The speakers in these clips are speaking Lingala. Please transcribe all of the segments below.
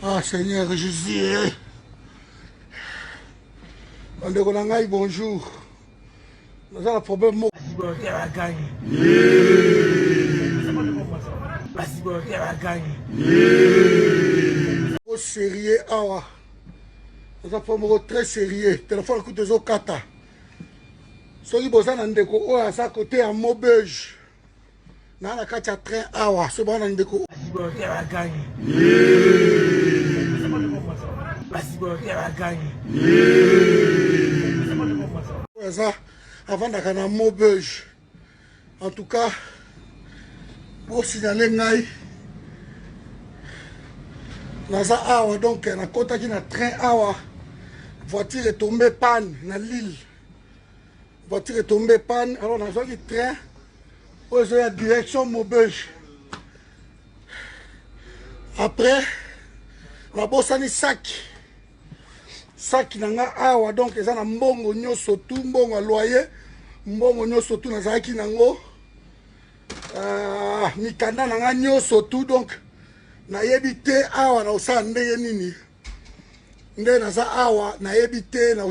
Ah Seigneur Jésus. Bandeko na ngai bonjour. Nous avons un problème. Au sérieux, awa. Nous avons un problème très sérieux. Téléphone coûte des kata. Soki boza na ndeko oyo aza côté ya Maubeuge. Na kati ya train awa. So bana ndeko. Avant d'aller à Maubeuge. En tout cas, pour signaler ngai naza awa donc na kota ki na train awa voiture est tombée panne na Lille. Voiture est tombée panne alors naza ki train pour la direction Maubeuge. Après la bosani sac nanga awa donc eza na mbongo nyonso tout mbongo loyer mbongo nyonso tout nazaki nango mikanda nanga nyonso tout donc nayebi te awa na osala ndenge nini nde naza awa nayebi te na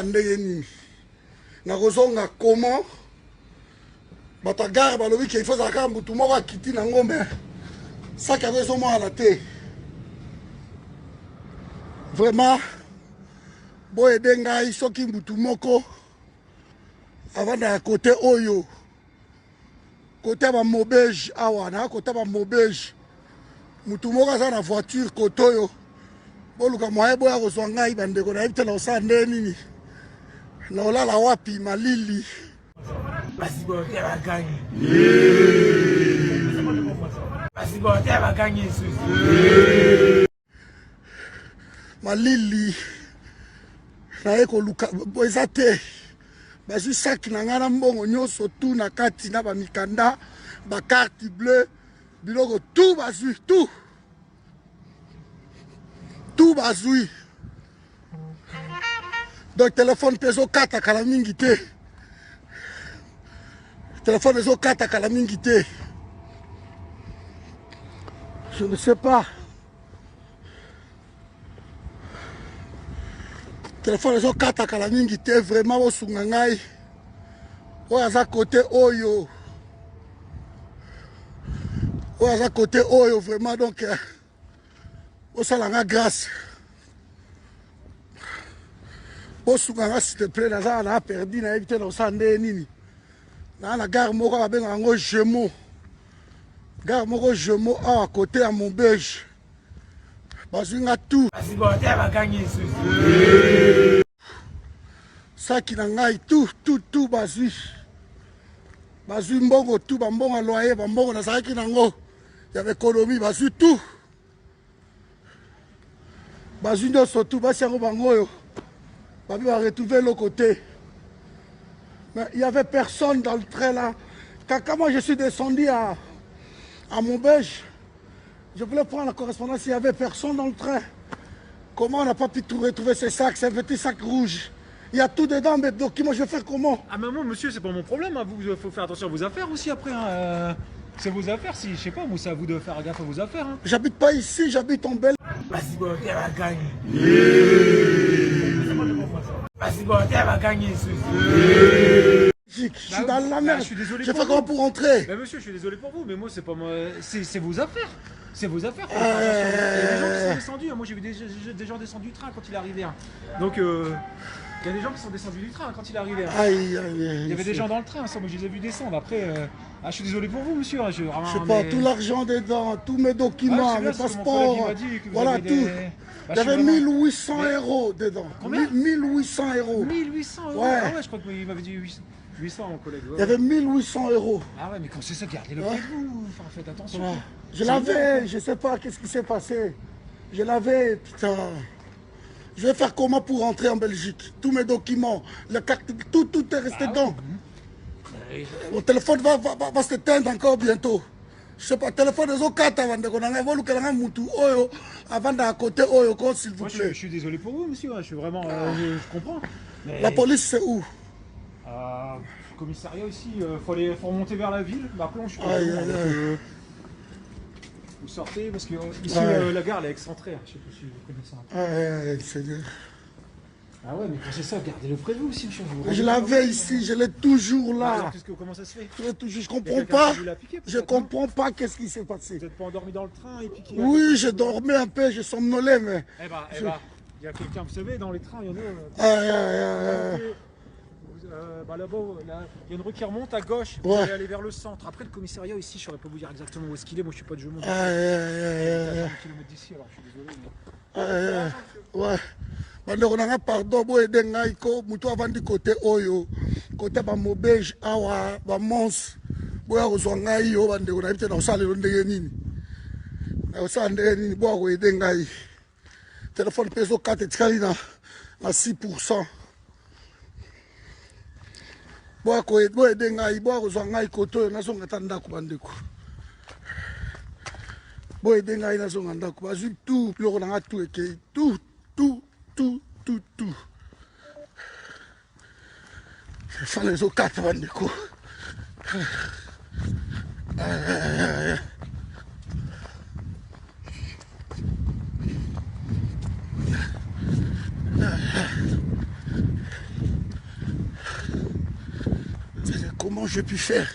ndenge nini nakozonga comment bato agare balobi ke ifo zalaka mutu moko akiti na ngombe saki yango ezomwana te vraiment boyede ngai soki mutu moko avanda ya kote oyo kote ya baMaubeuge awa na kote ya baMaubeuge mutu moko aza na voiture kote oyo boluka moye boya kozwa ngai bandeko nayebi te na osala nde nini na olala wapi Malili Malili naye koluka eza te bazwi saki na ngai na mbongo nyonso tu na kati na bamikanda bakarte bleu biloko tu bazwi tu bazwi donc téléphone mpe ezokata kala mingi te téléphone ezokata kala mingi te je ne sais pas téléphone ezokata kala mingi te vraiment bosunga ngai oyo aza côté oyo aza côté oyo vraiment donc osala nga grâce bosunga nga s'il te plaît naza na perdi nayebi te na osala nde nini na na gare moko babenga yango Gémeaux gare moko Gémeaux awa côté ya Maubeuge bazwi nga tout saki na ngai tout bazwi mbongo tout bambongo ya loyer bambongo nazalaki nango ya économie bazwi tout bazwi nyonso tout basi yango bango oyo babi va retrouver l'autre côté. Mais il n'y avait personne dans le train là. Quand moi je suis descendu à Maubeuge, je voulais prendre la correspondance, il n'y avait personne dans le train. Comment on n'a pas pu retrouver ces sacs, ces petits sacs rouges? Il y a tout dedans, mes documents, je vais faire comment? Ah mais moi monsieur, c'est pas mon problème, hein. Vous faut faire attention à vos affaires aussi après. Hein. C'est vos affaires, si je sais pas, moi c'est à vous de faire gaffe à vos affaires. Hein. J'habite pas ici, j'habite en Belgique. Je suis dans la merde. Je fais comment pour rentrer? Bah monsieur, je suis désolé pour vous, mais moi c'est pas moi. C'est vos affaires. C'est vos affaires. Il y a des gens qui sont descendus. Moi j'ai vu des gens descendus du train quand il est arrivé. Hein. Donc il y a des gens qui sont descendus du train quand il est arrivé. Hein. Il y avait des gens dans le train, ça, moi je les ai vus descendre. Après, je suis désolé pour vous, monsieur. Je sais pas, tout l'argent dedans, tous mes documents, mes passeports, voilà tout. Il y avait 1800 € dedans. Combien? 1800 €. 1800 €. Ouais. Ah ouais, je crois qu'il m'avait dit 800, mon collègue. Ouais. Il y avait 1800 €. Ah ouais, mais quand c'est ça, gardez-le près de vous. Enfin, faites attention. Voilà. Je l'avais, je sais pas qu'est-ce qui s'est passé. Je l'avais, putain. Je vais faire comment pour rentrer en Belgique? Tous mes documents, la carte, tout est resté dedans. Mon téléphone va s'éteindre encore bientôt. Je sais pas, téléphone des autres cartes avant de connaître. Vous avez moutou oyo avant d'à côté oyo, s'il vous plaît. Je suis désolé pour vous, monsieur. Je suis vraiment, je comprends. Mais... La police, c'est où? Commissariat ici. Faut remonter vers la ville. Ma planche. Vous sortez parce que ici la gare elle est excentrée. Je sais pas si vous connaissez un peu. Ah ouais, mais c'est ça, gardez-le près de vous aussi, monsieur. Je l'avais ici, je l'ai toujours là. Alors, comment ça se fait? Je comprends pas. Je comprends pas qu'est-ce qui s'est passé. Vous n'êtes pas endormi dans le train et puis oui, je dormais un peu, je somnolais, mais. Eh ben, il y a quelqu'un, vous savez, dans les trains, il y en a. Là-bas, il y a une rue qui remonte à gauche, vous allez aller vers le centre. Après le commissariat ici, je ne saurais pas vous dire exactement où est-ce qu'il est, moi je suis pas de jeu monde. Il y a 1 kilomètre d'ici, alors je suis désolé. Mais... Ouais. Bandeko nanga pardon bo aider ngai ko mutu avandi côté oyo côté ba mobeige awa ba mons bo ya kozwa ngai yo bandeko na bite na osala lo ndenge nini na osala ndenge nini bo ko aider ngai téléphone peso 4 tikali na 6%. Bo ko aider ngai bo kozwa ngai côté oyo nazonga tanda ko bandeko bo aider ngai nazonga ndako bazui tout biloko nanga tout ekei tout. Je fais les autres 4 bandeko. Comment j'ai pu faire?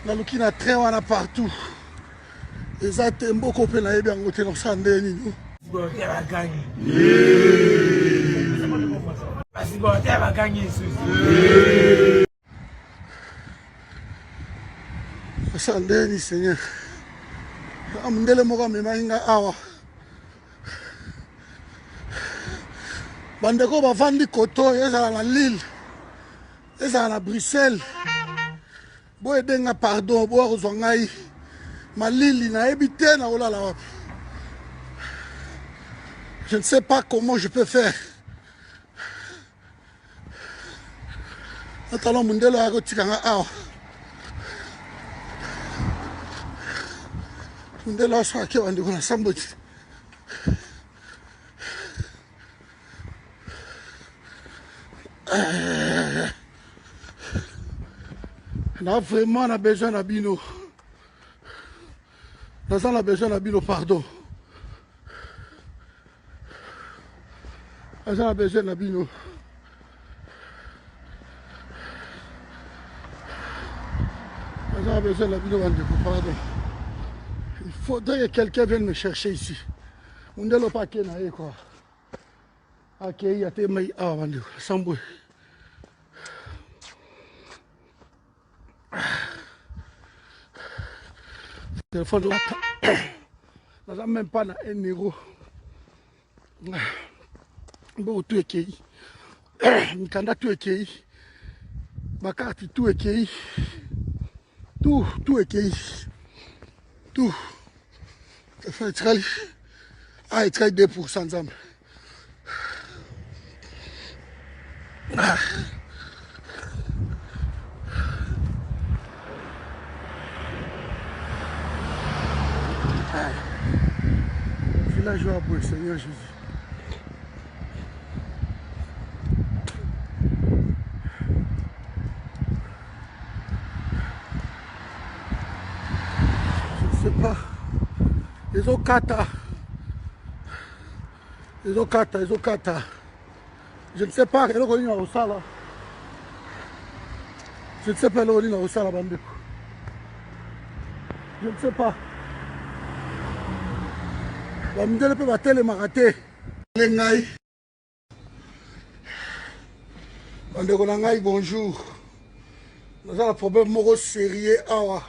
Naluki na train wana partout. Eza tembo ko pe na yebi yango te no sande nini. Sibote bakangi. Sibote bakangi susu. Sande ni Seigneur. Amundele moko mema inga awa. Bandeko bavandi koto ezala na Lille. Ezala na Bruxelles. Bo edenga pardon bo kozwa ngai malili na ebité na olala wapi. Je ne sais pas comment je peux faire. Atalo mundelo ya kotika nga awa. Mundelo aso ake bandeko na samboti. Là, vraiment, on a besoin d'un bino. Là, on a besoin d'un bino, pardon. Là, on a besoin d'un bino. Là, on a besoin d'un bino, pardon. Il faudrait que quelqu'un vienne me chercher ici. On ne l'a pas qu'il y quoi. Ok, il y a des mailles à vendre, sans bruit. Téléphone là, n'a même pas na 1 euro. Bon, tout est qui, Mikanda tout est qui, ma carte tout est qui, tout est qui, tout. Ça fait travail, il travaille 2% ensemble. Là, je vais à Seigneur Jésus. Je ne sais pas. Les okata. Je ne sais pas. Je ne sais pas. Je ne sais pas. Bamindele pe batele marate lengai bandeko na ngai bonjour naza na problème moko sérieux awa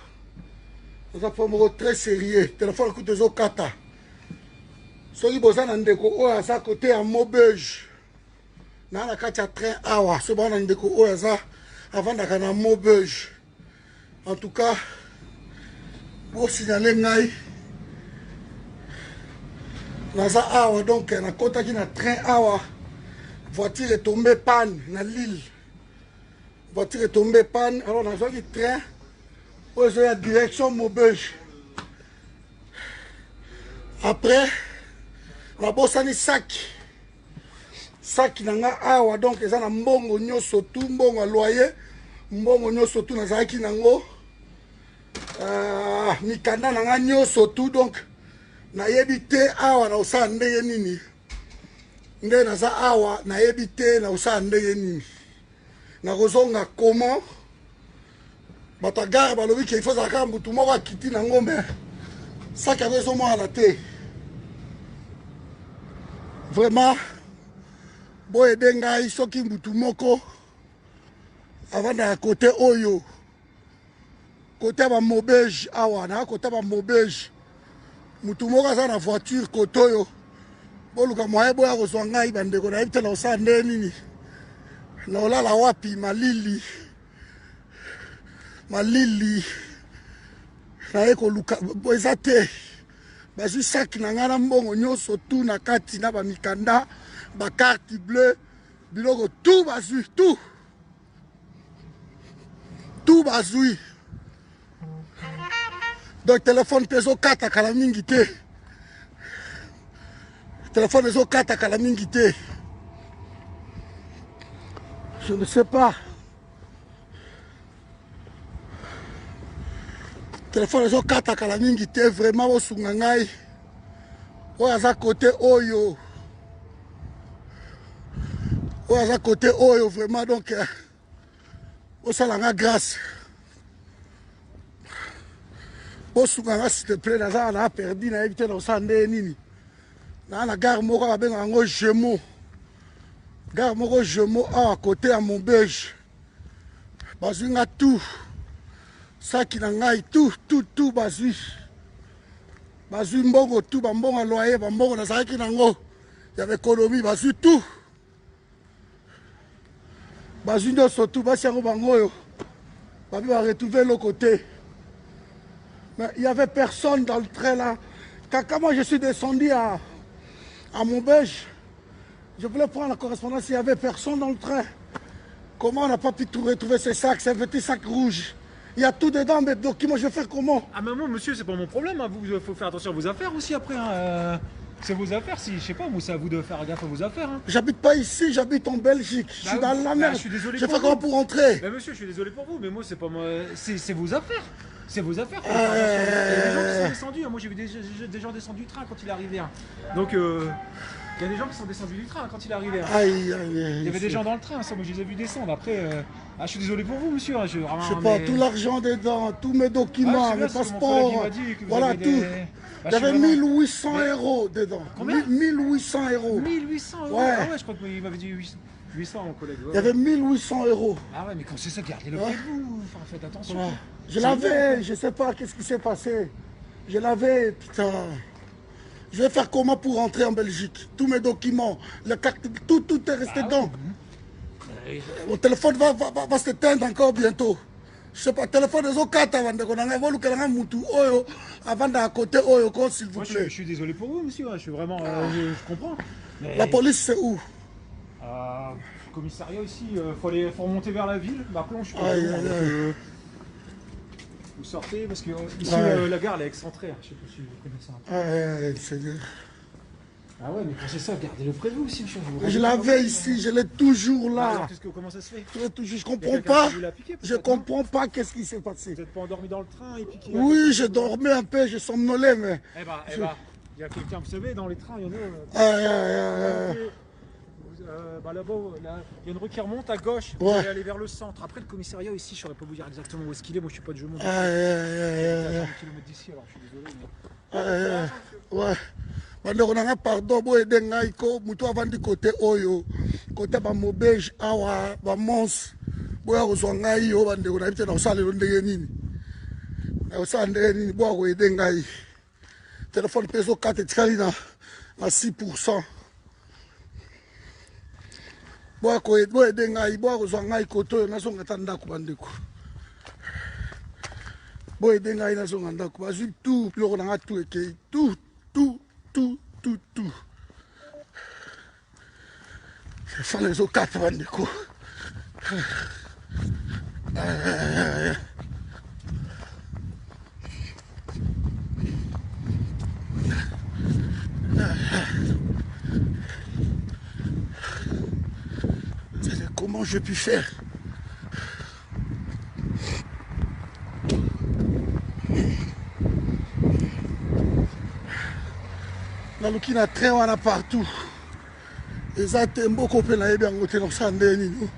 naza problème moko très sérieux téléphone kutu ezokata soki boza na ndeko oyo aza kote ya Maubeuge na kati ya train awa so bana ndeko oyo aza avandaka na Maubeuge en tout cas bosignale ngai naza awa donc nakotaki na train awa voiture est tombée panne na Lille. Voiture est tombée panne, alors on a besoin du train pour la direction Maubeuge. Après, on a bossé un sac. Sac nanga awa donc eza na mbongo nyoso tout mbongo loyer mbongo nyoso tout na zaki nango mikanda nanga nyoso tout donc na yebite awa na usa ndenge nini nde na za awa na yebite na usa ndenge nini na kozonga comment batagar balobi ke il faut zaka mbutu moko akiti nango mais sac avait zo mo ala te vraiment boye dengai soki mbutu moko avanda ya kote oyo kote ba Maubeuge awa na kote ba Maubeuge mutu moko aza na voiture kote oyo boluka moye boya kozwa ngai bandeko na yebi te na osala nde nini na olala wapi malili na ye koluka eza te bazwi saki na ngai na mbongo nyonso tu na kati na bamikanda bakarte bleu biloko tout bazwi tout bazwi donc téléphone mpe ezokata kala mingi te téléphone ezokata kala mingi te je ne sais pas téléphone ezokata kala mingi te vraiment bosunga ngai oyo aza kote oyo aza côté oyo vraiment donc osalanga grâce bosunganga s'il te plaît naza na perdu na yebi te na osala nde nini na gare moko babengaka yango Gémeaux gare moko Gémeaux awa côté ya Maubeuge bazwi nga tout saki na ngai tout bazwi mbongo tout bambongo ya loyer bambongo nazalaki nango ya baéconomie bazwi tout bazwi nyonso tu basi yango bango oyo babi baretrouve l'autre côté mais il y avait personne dans le train là quand moi je suis descendu à Maubeuge je voulais prendre la correspondance il y avait personne dans le train comment on n'a pas pu retrouver ces sacs c'est un petit sac rouge il y a tout dedans mes documents je vais faire comment ah mais moi monsieur c'est pas mon problème hein. Vous faut faire attention à vos affaires aussi après hein. C'est vos affaires, si je sais pas, moi c'est à vous de faire gaffe à vos affaires. Hein. J'habite pas ici, j'habite en Belgique. Je suis dans la merde. Je suis désolé. Je fais comment pour rentrer? Monsieur, je suis désolé pour vous, mais moi c'est pas moi. C'est vos affaires. C'est vos affaires. Il y a des gens qui sont descendus. Moi j'ai vu des gens descendre du train quand il est arrivé. Hein. Donc il y a des gens qui sont descendus du train quand il est arrivé. Hein. Il y avait des gens dans le train, ça, moi je les ai vus descendre. Après, je suis désolé pour vous, monsieur. Hein. Je sais pas, tout l'argent dedans, tous mes documents, mes passeports, voilà tout. Il y avait 1800 € dedans. Combien? 1800 €. 1800 €. Ouais. Ah ouais, je crois qu'il m'avait dit 800 mon collègue. Ouais. Il y avait 1800 €. Ah ouais, mais quand c'est ça, gardez-le près de vous. Enfin, faites attention. Ouais. Je l'avais, je sais pas qu'est-ce qui s'est passé. Je l'avais, putain. Je vais faire comment pour rentrer en Belgique? Tous mes documents, la carte, tout est resté dedans. Ouais. Mon téléphone va s'éteindre encore bientôt. Je sais pas, téléphone des autres avant d'à côté, s'il vous plaît. Je suis désolé pour vous, monsieur. Je suis vraiment. Je comprends. Mais... La police, c'est où? Commissariat ici. Faut remonter vers la ville. Après, je suis pas vous sortez parce que ici la gare elle est excentrée. Je sais pas si vous connaissez ça. Ah ouais, mais quand c'est ça, gardez-le près de vous aussi, monsieur. Je l'avais ici, je l'ai toujours là. Comment ça se fait? Je comprends pas. Je comprends pas qu'est-ce qui s'est passé. Vous n'êtes pas endormi dans le train et piqué? Oui, je dormais un peu, je somnolais, mais. Eh ben, il y a quelqu'un, vous savez, dans les trains, il y en a. Là-bas, il y a une rue qui remonte à gauche, vous allez aller vers le centre. Après le commissariat ici, je saurais pas vous dire exactement où est-ce qu'il est, moi je suis pas de Gémeaux. C'est à 1 km d'ici, alors je suis désolé. Ouais. Bandeko nanga pardon boyede ngai ko mutu avandi côté oyo côté ba Maubeuge awa ba Mons boya kozwa ngai yo bandeko na bite na osalelo ndenge nini na osala ndenge nini boya koyede ngai téléphone mpe ezokata etikali na 6%. boyede ngai boya kozwa ngai kote oyo nazonga ata ndako bandeko boyede ngai nazonga ndako bazwi tout biloko nanga tout ekei tout. Téléphone les quatre bandeko. Comment j'ai pu faire? Naluki na train wana partout. Eza te mboko pe na yebi yango te na kosala nini.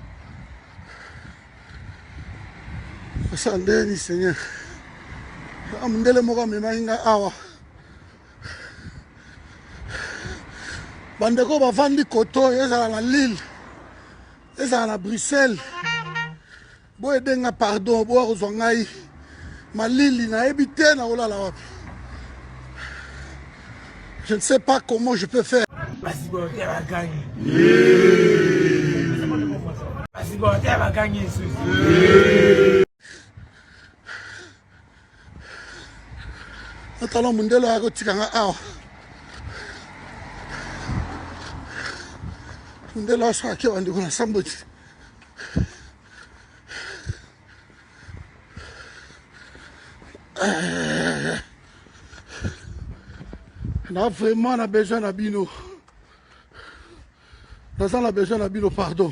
Kosala nini Seigneur. Amundele moko amemaki nga awa. Bandeko bavandi koto ezala na Lille. Ezala na Bruxelles. Boye denga pardon boye kozwa ngai. Malili na yebi te na olala wapi. Je ne sais pas comment je peux faire. Basibote va gagner. Basibote va gagner. Natalo mundelo yako tikanga awa. Mundelo asake wandi kuna somebody. Là vraiment on a besoin d'abino. Là on a besoin d'abino, pardon.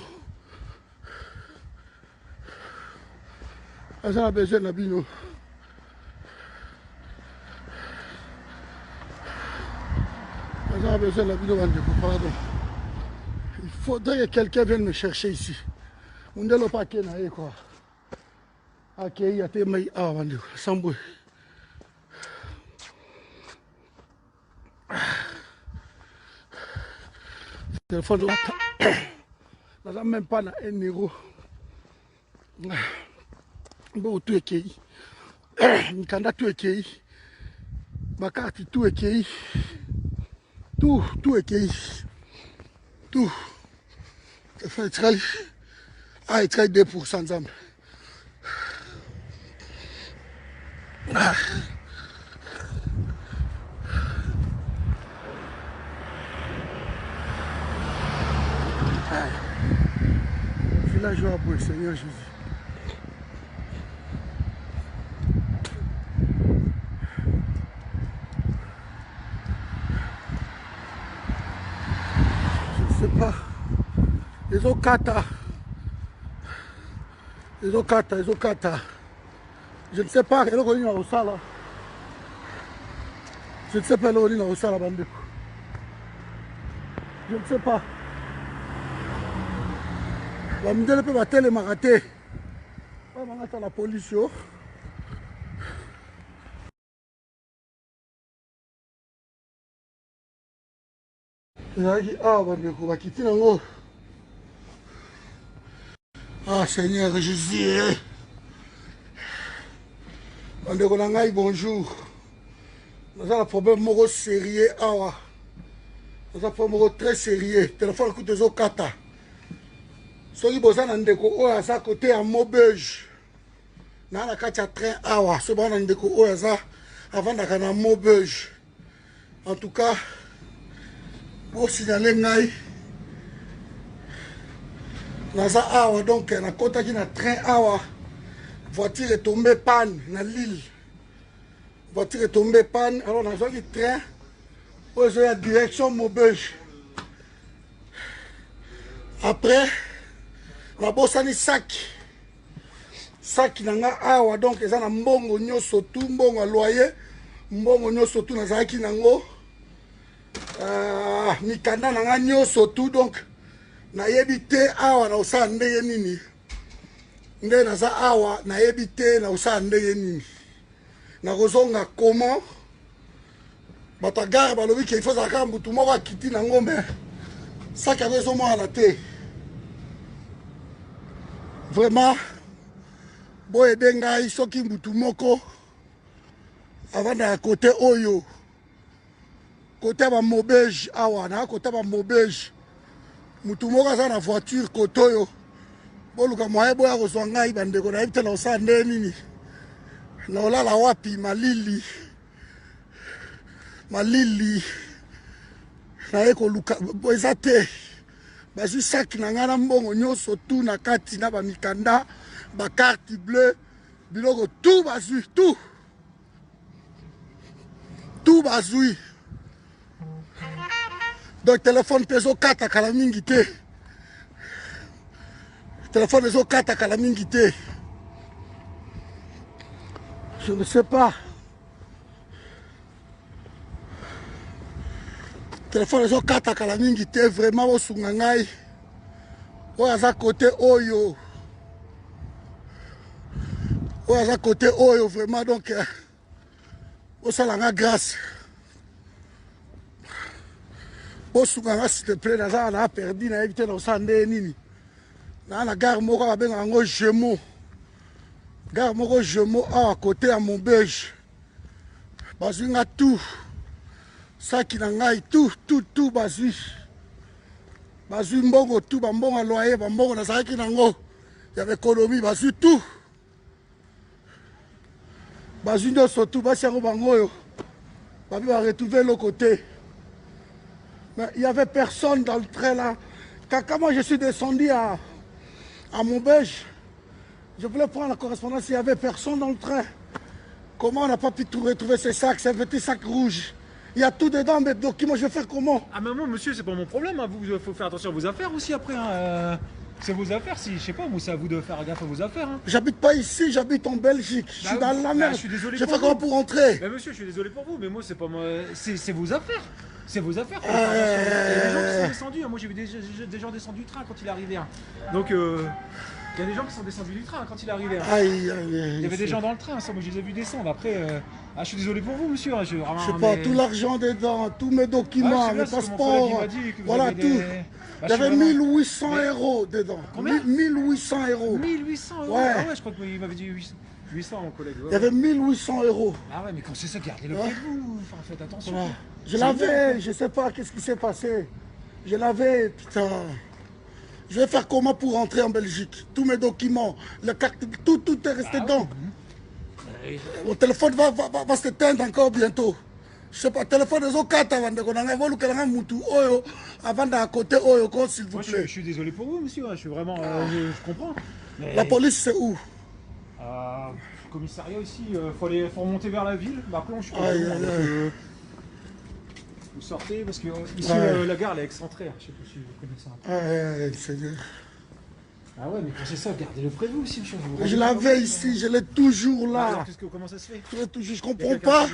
Là on a besoin d'abino. Là on a besoin d'abino, pardon. Il faudrait que quelqu'un vienne me chercher ici. On ne l'a pas qu'un quoi. Ok, il y a des mailles à vendre. Sans bruit. Téléphone là, n'a même pas 1 euro. Bon, tout est qui? Mikanda tout est qui? Ma carte tout est qui? Tout est qui? Tout. Ça fait très. Ah, il travaille 2% ensemble. Ah. Village pour le Seigneur Jésus. Je ne sais pas. Les Okata. Les Okata. Je ne sais pas. Je ne sais pas. Je ne sais pas. Bamidele pe batele marate. Ba mangata la police yo. Yaki bandeko bakiti nango. Ah Seigneur Jésus. Bandeko na ngai bonjour. Naza na problème moko sérieux awa. Naza problème moko très sérieux. Téléphone coûte zo kata. Soki boza na ndeko oyo aza côté ya Maubeuge na kati ya train awa so bana ndeko oyo aza avandaka na Maubeuge. En tout cas pour signaler ngai naza awa donc nakotaki na train awa voiture est tombée panne na Lille. Voiture est tombée panne alors nazwaki train oyo ezoya direction Maubeuge. Après nabosani sac nanga awa donc eza na mbongo nyonso tu mbongo ya loyer mbongo nyonso tu nazalaki nango mikanda nanga nyonso tu donc nayebi te awa na osala ndenge nini nde naza awa nayebi te na osala ndenge nini nakozonga comment bato ya gare balobi ke ifo ezala kaka mbutu moko akiti nango me sac yango ezomonana te. Vraiment, boye dengai soki mbutu moko avanda à côté oyo côté ba Maubeuge awa na côté ba Maubeuge mutu moko aza na voiture côté oyo boluka moye boya kozwa ngai bandeko na yebite na osala nde nini na olala wapi malili na ye koluka eza te bazwi saki na ngai na mbongo nyonso tu na kati na bamikanda bakarte bleu biloko tu bazwi tu bazwi donc telefone mpe ezokata kala mingi te telefone ezokata kala mingi te je ne sais pas telefone ezokata kala mingi te vraiment bosunga ngai oyo aza kote oyo aza kote oyo vraiment donc osala nga grâce bosunga nga s'il te plaît naza na perdi nayebi te na osala nde nini naa na gare moko babengaka yango Gémeaux gare moko Gémeaux awa kote ya Montbége bazwi nga tout saki na ngai tout bazwi mbongo tu bambongo ya loyer bambongo nazalaki nango ya baekonomi bazwi tout bazwi nyonso tu basi yango bango oyo babi baretrouve eloko te. Mais il n'y avait personne dans le train là. Quand moi je suis descendu à Montbége, je voulais prendre la correspondance, il n'y avait personne dans le train. Comment on n'a pas pu retrouver ces sacs, ces petits sacs rouges? Il y a tout dedans, mes documents, je vais faire comment? Ah mais moi monsieur, c'est pas mon problème, hein. Vous faut faire attention à vos affaires aussi après. Hein. C'est vos affaires, si je sais pas, moi c'est à vous de faire gaffe à vos affaires. Hein. J'habite pas ici, j'habite en Belgique. Je suis dans la merde. Je suis désolé. Je fais comment pour rentrer? Mais monsieur, je suis désolé pour vous, mais moi c'est pas moi. C'est vos affaires. C'est vos affaires. Il y a des gens qui sont descendus. Moi j'ai vu des gens descendus du train quand il est arrivé. Hein. Donc il y a des gens qui sont descendus du train quand il est arrivé. Hein. Il y avait des gens dans le train, ça, moi je les ai vus descendre. Après, je suis désolé pour vous, monsieur. Je sais pas, tout l'argent dedans, tous mes documents, mes passeports, voilà tout. Il y avait 1800 € dedans. Combien? 1800 €. 1800 €. Ouais. Ah ouais, je crois qu'il m'avait dit 800, mon collègue. Ouais. Il y avait 1800 €. Ah ouais, mais quand c'est ça, gardez-le près de vous. Enfin, faites attention. Voilà. Je l'avais, je sais pas qu'est-ce qui s'est passé. Je l'avais, putain. Je vais faire comment pour rentrer en Belgique? Tous mes documents, le carte, tout est resté dedans. Mon téléphone va s'éteindre encore bientôt. Je sais pas, téléphone des autres cartes avant de qu'on a volé que l'on moutou oyo avant d'à côté oyo s'il vous plaît. Je suis désolé pour vous, monsieur. Je suis vraiment, je comprends. Mais... La police c'est où? Commissariat ici. Faut remonter vers la ville. Après, je suis. Vous sortez parce que ici la gare elle est excentrée. Je sais pas si vous connaissez un peu. Ah ouais, mais quand c'est ça, gardez-le près de vous aussi, monsieur. Je l'avais ici, je l'ai toujours là. Alors, comment ça se fait? Je comprends pas.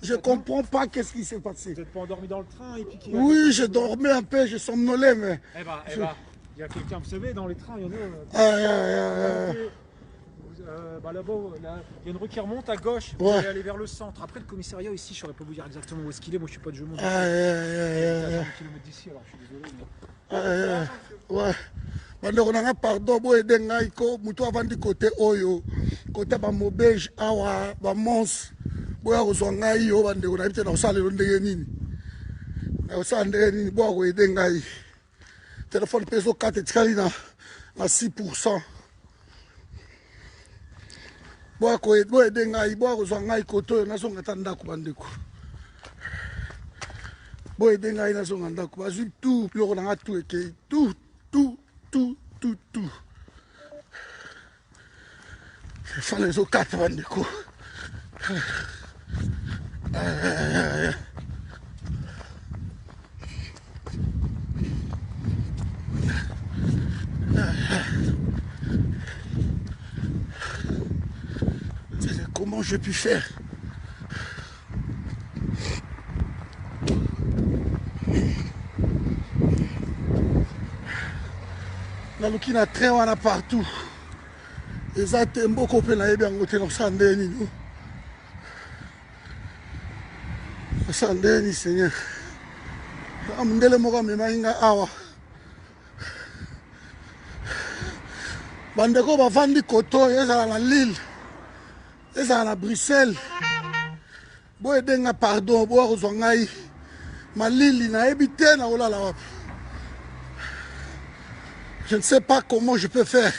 Je comprends pas qu'est-ce qui s'est passé. Vous n'êtes pas endormi dans le train et piqué? Oui, je dormais un peu, je somnolais, mais. Eh ben, il y a quelqu'un, vous savez, dans les trains, il y en a. Là-bas, il y a une rue qui remonte à gauche, vous allez aller vers le centre. Après le commissariat ici, je ne saurais pas vous dire exactement où est-ce qu'il est, moi je suis pas de Gémeaux. Il y a 1 km d'ici, alors je suis désolé. Mais... Ouais. Bandeko nanga pardon bo aider ngai ko mutu avandi côté oyo côté ba Montbége awa ba Mons boya kozwa ngai yo bandeko na bitena osalelo ndenge nini na osala ndenge nini boya ko aider ngai téléphone peso 4 tikali na 6%. Boya ko aider ngai boya kozwa ngai côté oyo nazonga ta ndako bandeko boya aider ngai nazonga ndako bazwi tout biloko nanga tout ekei tout. Il faut les autres quatre bandeko. Comment j'ai pu faire? Naluki na train wana partout. Eza te mboko pe na yebi yango te nosala nde nini. Osala nde nini Seigneur. Amundele moko amemaki nga awa. Bandeko bavandi koto ezala na Lille. Ezala na Bruxelles. Boyede nga pardon boya kozwa ngai. Malili nayebi te na olala wapi. Je ne sais pas comment je peux faire.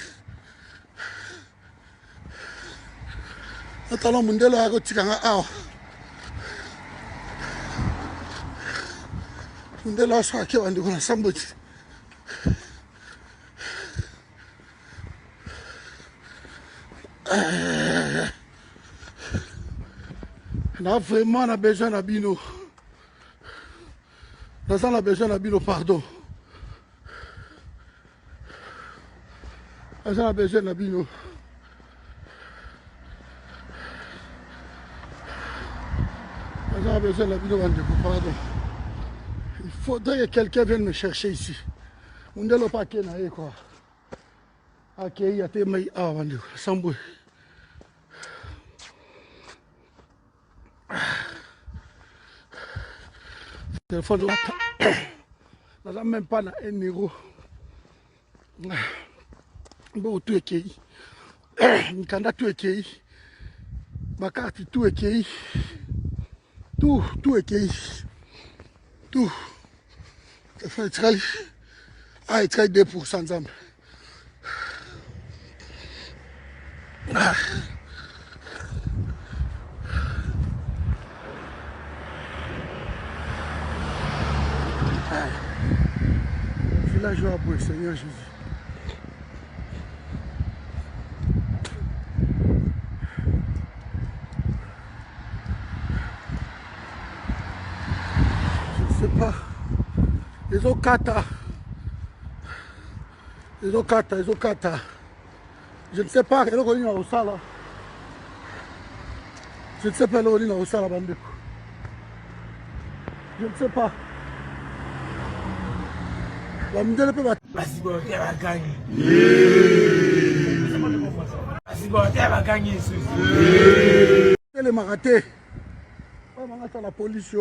Attends, Mundelo a retiré awa. Mundelo a sorti de la samedi. On a vraiment besoin d'abino. Nous avons besoin d'abino, pardon. Nous avons besoin d'abino. Nous avons besoin d'abino, pardon. Il faudrait que quelqu'un vienne me chercher ici. On ne l'a pas qu'il y a quoi. Ok, il y a des mailles à vendre. Sans bruit. Téléphone là. Nous n'avons même pas 1 euro. Bon, tout est qui. Mikanda tout est qui. Ma carte tout est qui. Tout est qui. Tout. Ça fait travail. Ah, il travaille 2% ensemble. Ah. Là, je vais pour le Seigneur Jésus. Je ne sais pas. Les Okata. Les Okata. Je ne sais pas. Je ne sais pas. Je ne sais pas. Les maratés, la police.